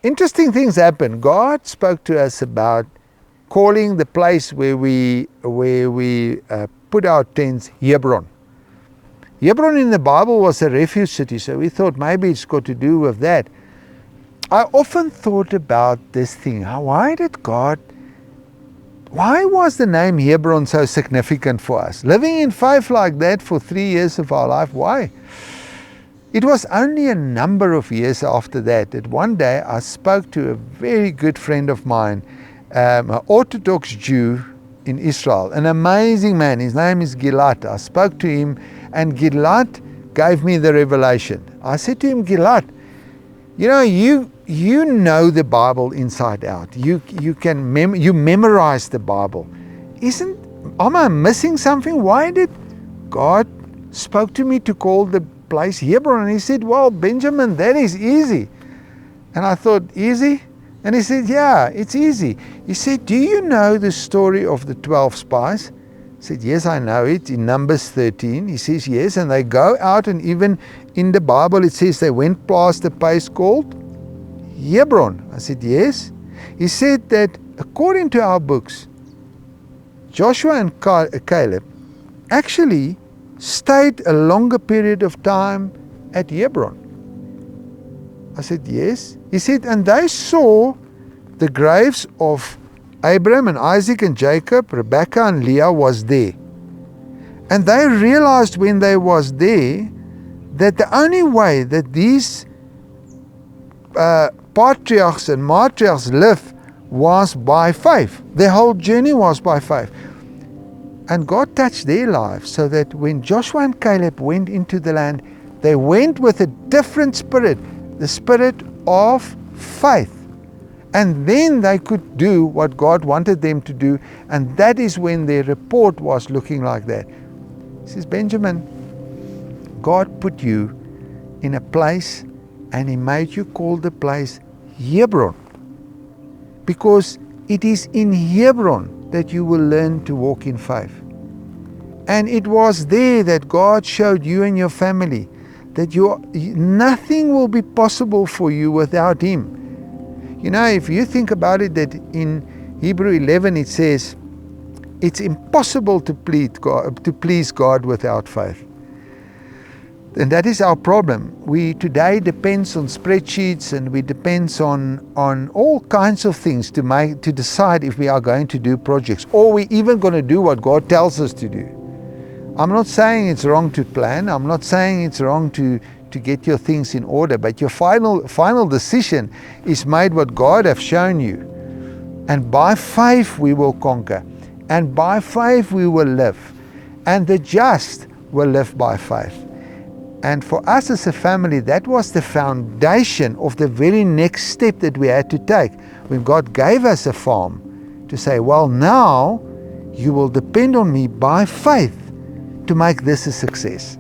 interesting things happened. God spoke to us about calling the place where we put our tents Hebron. Hebron in the Bible was a refuge city, so we thought maybe it's got to do with that. I often thought about this thing. Why was the name Hebron so significant for us? Living in faith like that for 3 years of our life, why? It was only a number of years after that one day I spoke to a very good friend of mine, an Orthodox Jew in Israel, an amazing man. His name is Gilad. I spoke to him and Gilad gave me the revelation. I said to him, Gilad, you know the Bible inside out. You memorize the Bible. Am I missing something? Why did God spoke to me to call the place Hebron? And he said, well, Benjamin, that is easy. And I thought, easy? And he said, yeah, it's easy. He said, do you know the story of the 12 spies? I said, yes, I know it, in Numbers 13. He says, yes, and they go out, and even in the Bible it says they went past a place called Hebron. I said, yes. He said that according to our books, Joshua and Caleb actually stayed a longer period of time at Hebron. I said, yes. He said, and they saw the graves of Abraham and Isaac and Jacob, Rebekah and Leah was there. And they realized when they was there that the only way that these patriarchs and matriarchs lived was by faith. Their whole journey was by faith. And God touched their lives so that when Joshua and Caleb went into the land, they went with a different spirit, the spirit of faith. And then they could do what God wanted them to do, and that is when their report was looking like that. He says, Benjamin, God put you in a place and He made you call the place Hebron, because it is in Hebron that you will learn to walk in faith. And it was there that God showed you and your family that nothing will be possible for you without Him. If you think about it, that in Hebrew 11 it says, it's impossible to please God without faith. And that is our problem. We today depends on spreadsheets, and we depends on all kinds of things to decide if we are going to do projects, or we even going to do what God tells us to do. I'm not saying it's wrong to plan. I'm not saying it's wrong to get your things in order, but your final decision is made what God have shown you. And by faith we will conquer, and by faith we will live, and the just will live by faith. And for us as a family, that was the foundation of the very next step that we had to take when God gave us a farm, to say, well, now you will depend on me by faith to make this a success.